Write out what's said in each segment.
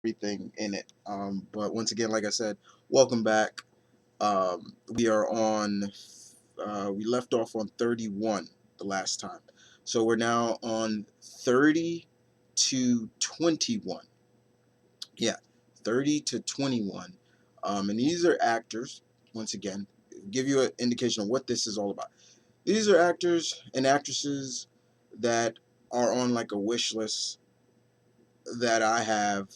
everything in it. But once again, like I said, welcome back. We are on. We left off on 31 the last time, so we're now on 30 to 21. Yeah, 30 to 21. And these are actors. Once again, give you an indication of what this is all about. These are actors and actresses that are on like a wish list that I have,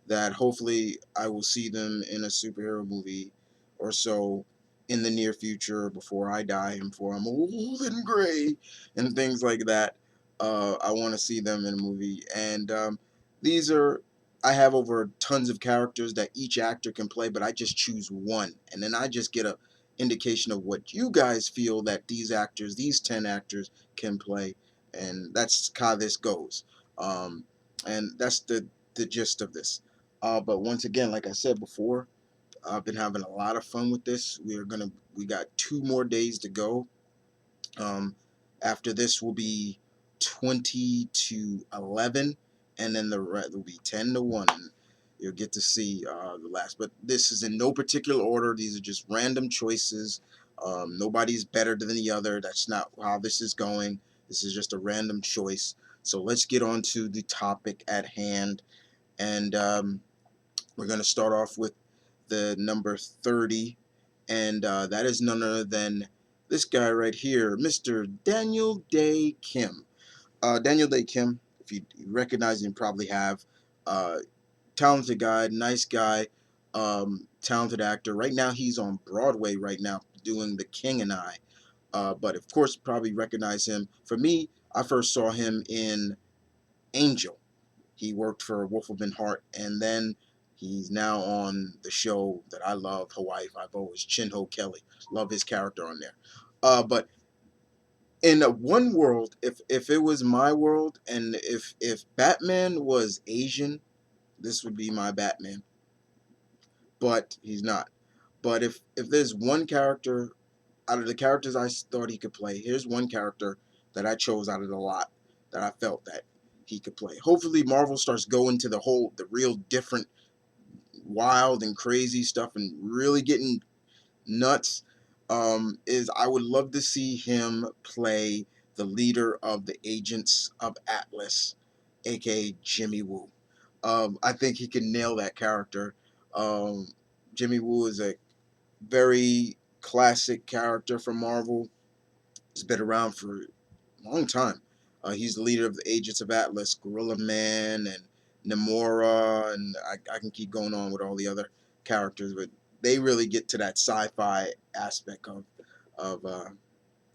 that hopefully I will see them in a superhero movie or so in the near future before I die and before I'm old and gray and things like that. I want to see them in a movie. And these are, I have over tons of characters that each actor can play, but I just choose one. And then I just get a indication of what you guys feel that these actors, these 10 actors can play. And that's how this goes. Um, and that's the gist of this. But once again, like I said before, I've been having a lot of fun with this. We got 2 more days to go. Um, After this will be 20 to 11, and then the rest will be 10 to 1. And you'll get to see the last. But this is in no particular order. These are just random choices. Nobody's better than the other. That's not how this is going. This is just a random choice. So let's get on to the topic at hand. And we're going to start off with the number 30. And that is none other than this guy right here, Mr. Daniel Dae Kim. Daniel Dae Kim, if you recognize him, probably have. Talented guy, nice guy, talented actor. Right now, he's on Broadway right now doing The King and I. But of course, probably recognize him. For me, I first saw him in Angel. He worked for Wolfman Hart, and then he's now on the show that I love, Hawaii Five-O, is Chin Ho Kelly. Love his character on there. But in one world, if it was my world, and if Batman was Asian, this would be my Batman. But he's not. But if there's one character out of the characters I thought he could play, here's one character that I chose out of the lot that I felt that he could play. Hopefully, Marvel starts going to the real different, wild and crazy stuff and really getting nuts. Is I would love to see him play the leader of the Agents of Atlas, aka Jimmy Woo. I think he can nail that character. Um, Jimmy Woo is a very classic character from Marvel. He's been around for a long time. He's the leader of the Agents of Atlas, Gorilla Man, and Namora, and I can keep going on with all the other characters, but they really get to that sci-fi aspect of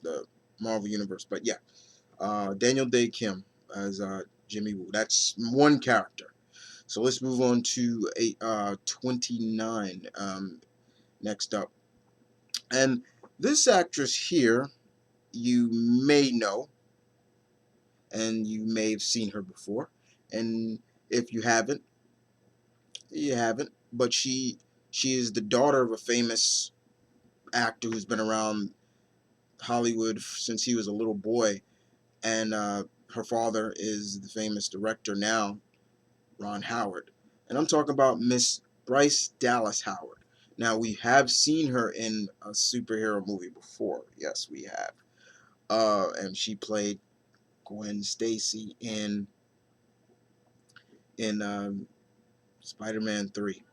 the Marvel universe. But yeah, Daniel Dae Kim as Jimmy Woo. That's one character. So let's move on to 29 next up. And this actress here, you may know, and you may have seen her before. And if you haven't, you haven't. But she is the daughter of a famous actor who's been around Hollywood since he was a little boy, and her father is the famous director now, Ron Howard. And I'm talking about Miss Bryce Dallas Howard. Now, we have seen her in a superhero movie before. Yes, we have. And she played Gwen Stacy in Spider-Man 3.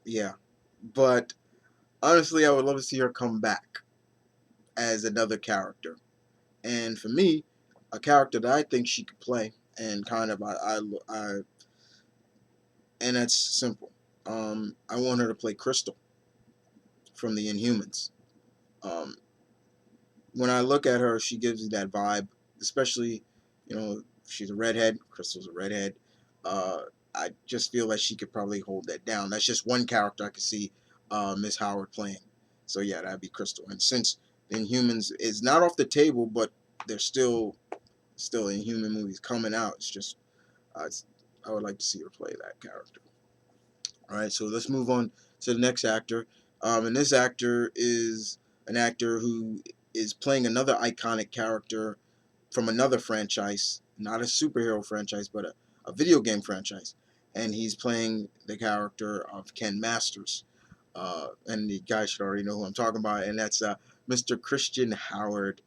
Yeah. But honestly, I would love to see her come back as another character. And for me, a character that I think she could play, and kind of and that's simple. I want her to play Crystal from the Inhumans. Um, when I look at her, she gives me that vibe, especially, she's a redhead. Crystal's a redhead. I just feel that she could probably hold that down. That's just one character I could see Miss Howard playing. So yeah, that'd be Crystal. And since the Inhumans is not off the table, but they're still Inhuman movies coming out, it's just I would like to see her play that character. All right, so let's move on to the next actor. And this actor is an actor who is playing another iconic character from another franchise, not a superhero franchise, but a video game franchise, and he's playing the character of Ken Masters. And the guys should already know who I'm talking about, and that's Mr. Christian Howard.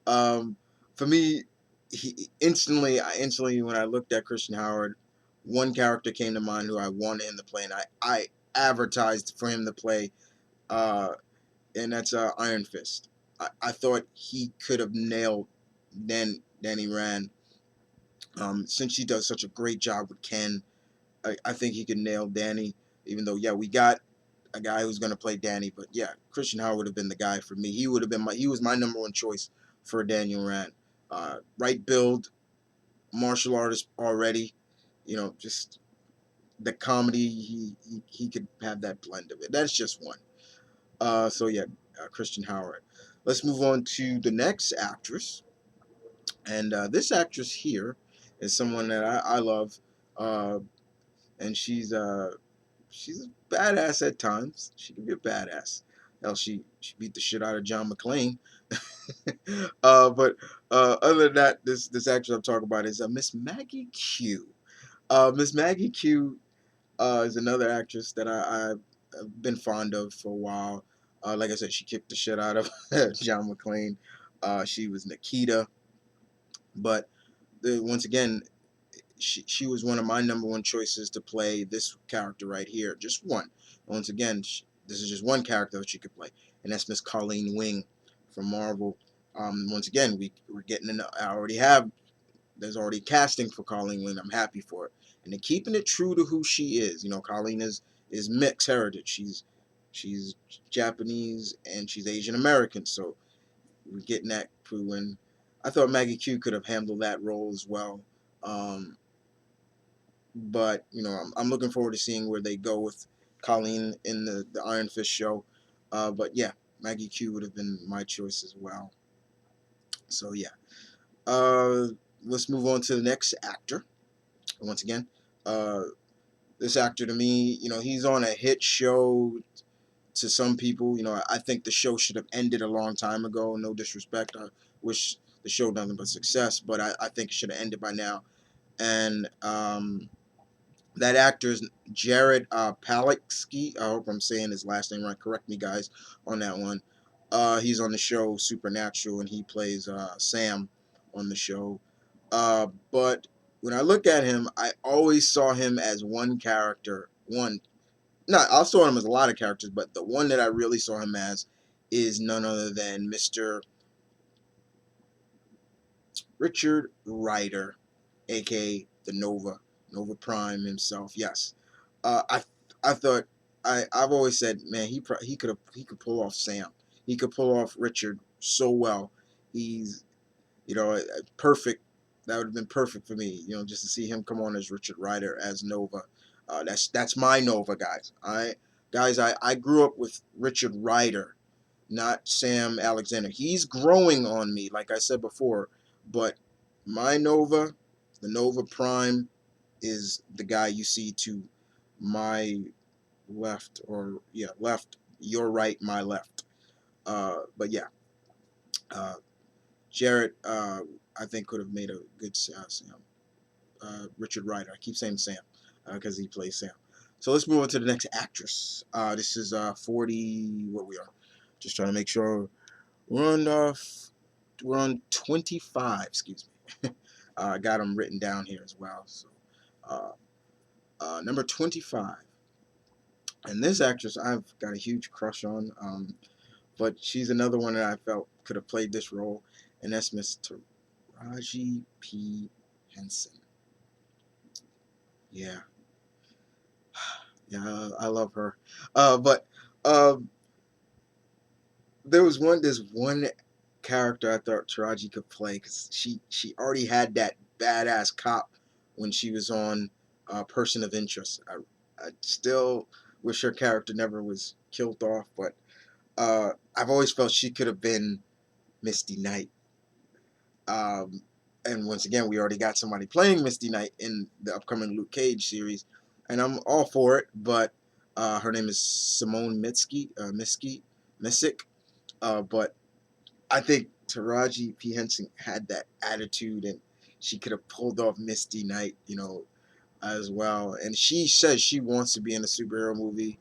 Um, for me, instantly when I looked at Christian Howard, one character came to mind who I wanted him to play, and I advertised for him to play, uh, and that's Iron Fist. I thought he could have nailed Danny Rand. Since he does such a great job with Ken, I think he could nail Danny. Even though, yeah, we got a guy who's going to play Danny, but yeah, Christian Howard would have been the guy for me. He would have been he was my number one choice for Daniel Rand. Right build, martial artist already, just the comedy. He could have that blend of it. That's just one. So yeah, Christian Howard. Let's move on to the next actress, and this actress here is someone that I love, uh, and she's a badass at times. She can be a badass. Hell, she beat the shit out of John McClane. But other than that, this actress I'm talking about is Miss Maggie Q. Miss Maggie Q is another actress that I've been fond of for a while. Like I said, she kicked the shit out of John McClane. She was Nikita, but once again, she was one of my number one choices to play this character right here. Just one. Once again, this is just one character that she could play, and that's Miss Colleen Wing from Marvel. Once again, we're getting in. I already have. There's already casting for Colleen Wing. I'm happy for it, and they're keeping it true to who she is. Colleen is mixed heritage. She's Japanese and she's Asian American, so we're getting that crew. And I thought Maggie Q could have handled that role as well. Um, but I'm looking forward to seeing where they go with Colleen in the Iron Fist show. But yeah, Maggie Q would have been my choice as well. So yeah, uh, let's move on to the next actor. Once again, uh, this actor to me, he's on a hit show. To some people, I think the show should have ended a long time ago. No disrespect, I wish the show nothing but success, but I think it should have ended by now. And that actor is Jared Padlecki. I hope I'm saying his last name right. Correct me, guys, on that one. He's on the show Supernatural, and he plays Sam on the show. But when I look at him, I always saw him as one character. I saw him as a lot of characters, but the one that I really saw him as is none other than Mr. Richard Rider, aka the Nova Prime himself. Yes, I thought I've always said, man, he could pull off Sam. He could pull off Richard so well. He's perfect. That would have been perfect for me. Just to see him come on as Richard Rider as Nova. That's my Nova, guys. I grew up with Richard Rider, not Sam Alexander. He's growing on me, like I said before. But my Nova, the Nova Prime, is the guy you see to my left, or yeah, left, your right, my left. But yeah, uh, Jarrett, I think could have made a good Sam. Richard Rider. I keep saying Sam because he plays Sam. So let's move on to the next actress. This is 40. What we are? Just trying to make sure we're on 25. Excuse me. I got them written down here as well. So uh, number 25. And this actress I've got a huge crush on, but she's another one that I felt could have played this role, and that's Miss Taraji P Henson. Yeah, yeah, I love her. But um, there's one character I thought Taraji could play because she already had that badass cop when she was on Person of Interest. I still wish her character never was killed off, but I've always felt she could have been Misty Knight. Um, and once again, we already got somebody playing Misty Knight in the upcoming Luke Cage series, and I'm all for it. But her name is Simone Missick. But I think Taraji P Henson had that attitude, and she could have pulled off Misty Knight. as well, and she says she wants to be in a superhero movie,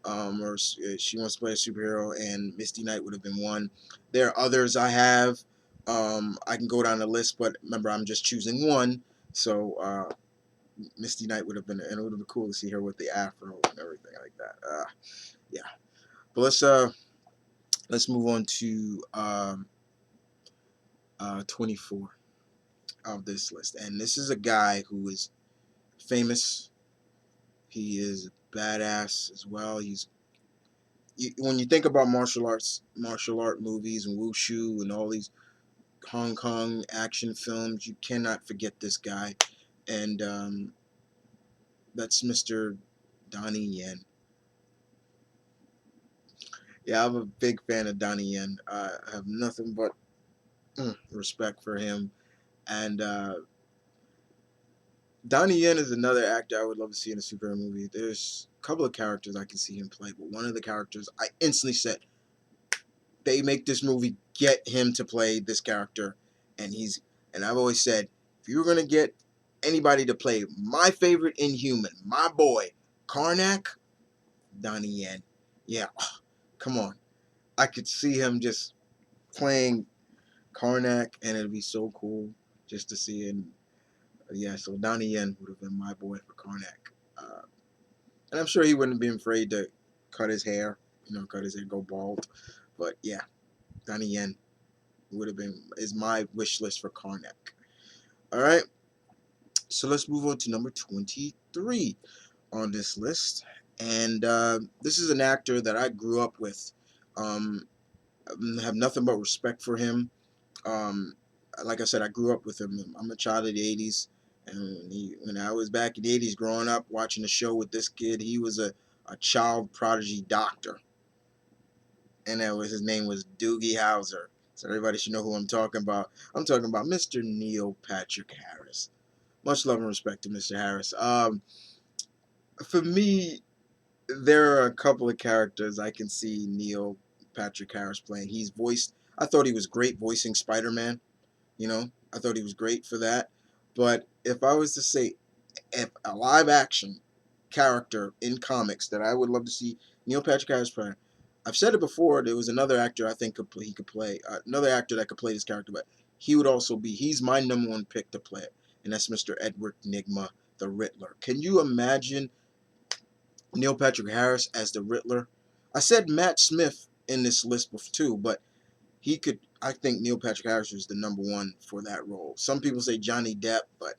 or she wants to play a superhero, and Misty Knight would have been one. There are others I have. I can go down the list, but remember, I'm just choosing one. So Misty Knight would have been, and it would have been cool to see her with the afro and everything like that. Yeah, but let's move on to 24 of this list, and this is a guy who is famous. He is badass as well. When you think about martial art movies and wushu and all these Hong Kong action films, you cannot forget this guy, and that's Mr. Donnie Yen. Yeah, I'm a big fan of Donnie Yen. I have nothing but respect for him, and Donnie Yen is another actor I would love to see in a superhero movie. There's a couple of characters I can see him play, but one of the characters I instantly said, they make this movie, get him to play this character, and I've always said, if you're gonna get anybody to play my favorite Inhuman, my boy Karnak, Donnie Yen. Yeah, come on, I could see him just playing Karnak, and it'd be so cool just to see. And yeah, so Donnie Yen would have been my boy for Karnak, and I'm sure he wouldn't be afraid to cut his hair, cut his hair, go bald. But yeah, Donnie Yen would have been is my wish list for Karnak. All right, so let's move on to number 23 on this list, and this is an actor that I grew up with. Um, I have nothing but respect for him. Um, like I said, I grew up with him. I'm a child of the '80s, and when I was back in the '80s, growing up watching the show with this kid, he was a child prodigy doctor, and his name was Doogie Howser. So everybody should know who I'm talking about. I'm talking about Mr. Neil Patrick Harris. Much love and respect to Mr. Harris. For me, there are a couple of characters I can see Neil Patrick Harris playing. I thought he was great voicing Spider-Man. I thought he was great for that. But if I was to say, if a live action character in comics that I would love to see Neil Patrick Harris play, I've said it before. There was another actor I think he could play, another actor that could play this character, but he's my number one pick to play it, and that's Mr. Edward Nygma, the Riddler. Can you imagine Neil Patrick Harris as the Riddler? I said Matt Smith in this list before too, but he could. I think Neil Patrick Harris is the number one for that role. Some people say Johnny Depp, but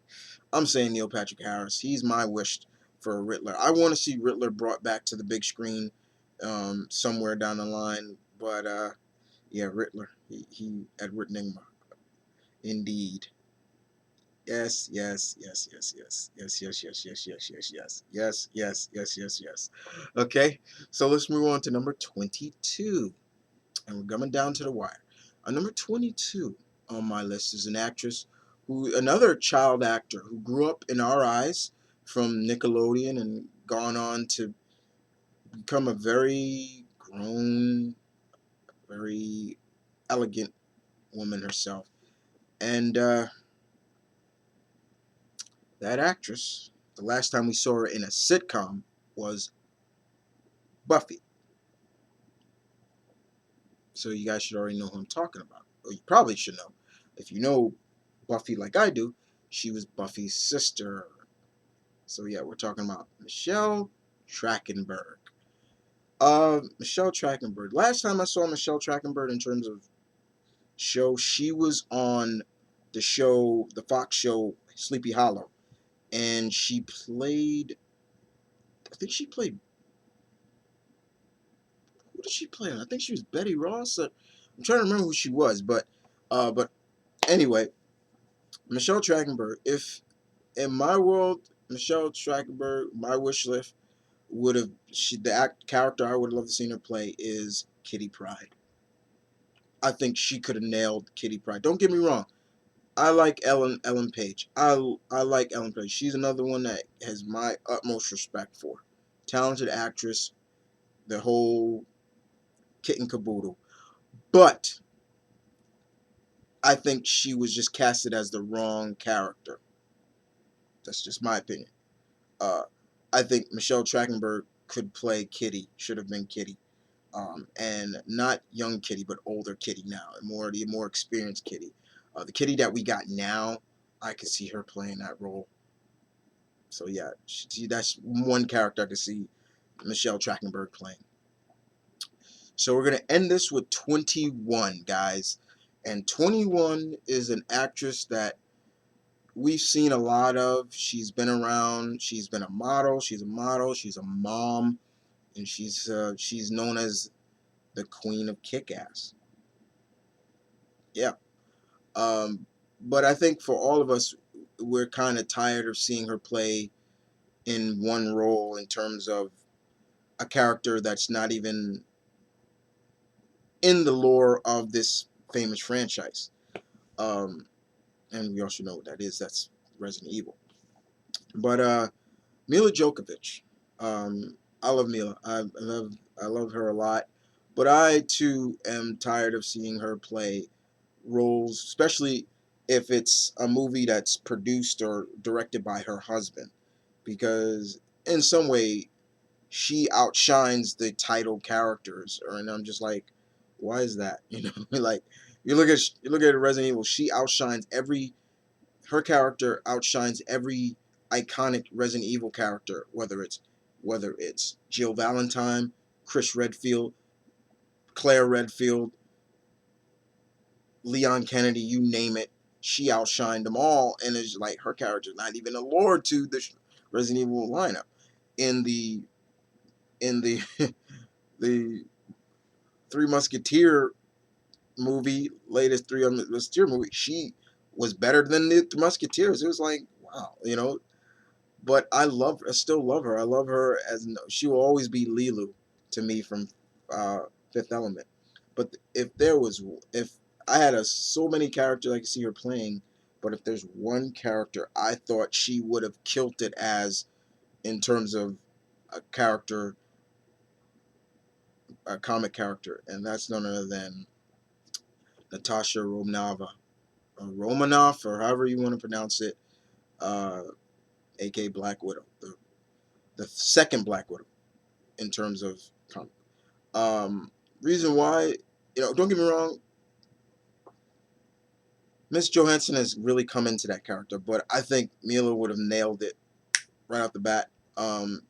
I'm saying Neil Patrick Harris. He's my wish for a Riddler. I want to see Riddler brought back to the big screen somewhere down the line. But yeah, Riddler. He Edward Nygma. Indeed. Yes, yes, yes, yes, yes, yes, yes, yes, yes, yes, yes, yes, yes, yes, yes, yes, yes. Okay, so let's move on to number 22, and we're coming down to the wire. Number 22 on my list is another child actor who grew up in our eyes from Nickelodeon and gone on to become a very grown, very elegant woman herself. And that actress, the last time we saw her in a sitcom was Buffy. So you guys should already know who I'm talking about. Or you probably should know. If you know Buffy like I do, she was Buffy's sister. So yeah, we're talking about Michelle Trachtenberg. Michelle Trachtenberg. Last time I saw Michelle Trachtenberg in terms of show, she was on the Fox show Sleepy Hollow, and she played. I think she played. Who did she play? I think she was Betty Ross. I'm trying to remember who she was, but anyway, Michelle Trachtenberg. If in my world, Michelle Trachtenberg, my wish list would have character I would love to see her play is Kitty Pryde. I think she could have nailed Kitty Pryde. Don't get me wrong. I like Ellen Page. I like Ellen Page. She's another one that has my utmost respect for. Talented actress, the whole kit and caboodle. But I think she was just casted as the wrong character. That's just my opinion. Uh, I think Michelle Trachtenberg could play Kitty. Should have been Kitty. And not young Kitty, but older Kitty now, and the more experienced Kitty. The Kitty that we got now, I could see her playing that role. So yeah, that's one character I could see Michelle Trachtenberg playing. So we're gonna end this with 21, guys, and 21 is an actress that we've seen a lot of. She's been around. She's been a model. She's a model. She's a mom, and she's known as the Queen of Kick-Ass. Yeah. But I think for all of us, we're kind of tired of seeing her play in one role in terms of a character that's not even in the lore of this famous franchise. Um, and we also know what that is. That's Resident Evil. But Milla Jovovich, I love Milla. I love her a lot. But I too am tired of seeing her play roles, especially if it's a movie that's produced or directed by her husband, because in some way she outshines the title characters, and I'm just like, why is that? Like you look at Resident Evil, she outshines every her character outshines every iconic Resident Evil character, whether it's Jill Valentine, Chris Redfield, Claire Redfield, Leon Kennedy, you name it, she outshined them all, and it's like her character's not even a lord to the Resident Evil lineup. In the the Three Musketeer movie, latest Three Musketeer movie, she was better than the Musketeers. It was like, wow. But I still love her. I love her she will always be Lilu to me from Fifth Element. But if I had so many characters I could see her playing, but if there's one character I thought she would have killed it as in terms of a character, a comic character, and that's none other than Natasha Romanoff, or however you want to pronounce it, uh, aka Black Widow, the second Black Widow in terms of comic. Reason why, don't get me wrong, Miss Johansson has really come into that character, but I think Milla would have nailed it right off the bat. Um,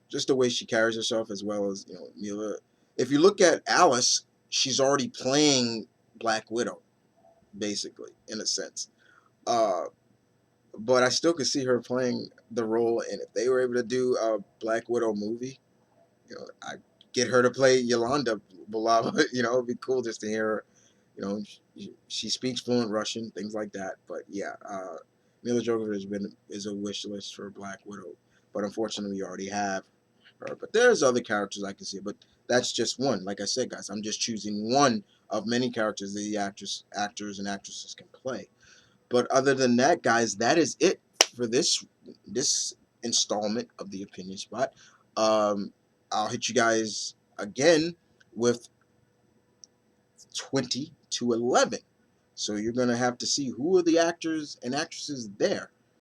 just the way she carries herself, as well as Milla. If you look at Alice, she's already playing Black Widow, basically, in a sense. Uh, but I still could see her playing the role, and if they were able to do a Black Widow movie, I get her to play Yolanda Bulava. It'd be cool just to hear her. She speaks fluent Russian, things like that. But yeah, Milla Jovovich is a wish list for Black Widow, but unfortunately, we already have her. But there's other characters I can see, but that's just one. Like I said, guys, I'm just choosing one of many characters the actors and actresses can play. But other than that, guys, that is it for this installment of the Opinion Spot. Um, I'll hit you guys again with 20 to 11. So you're gonna have to see who are the actors and actresses there.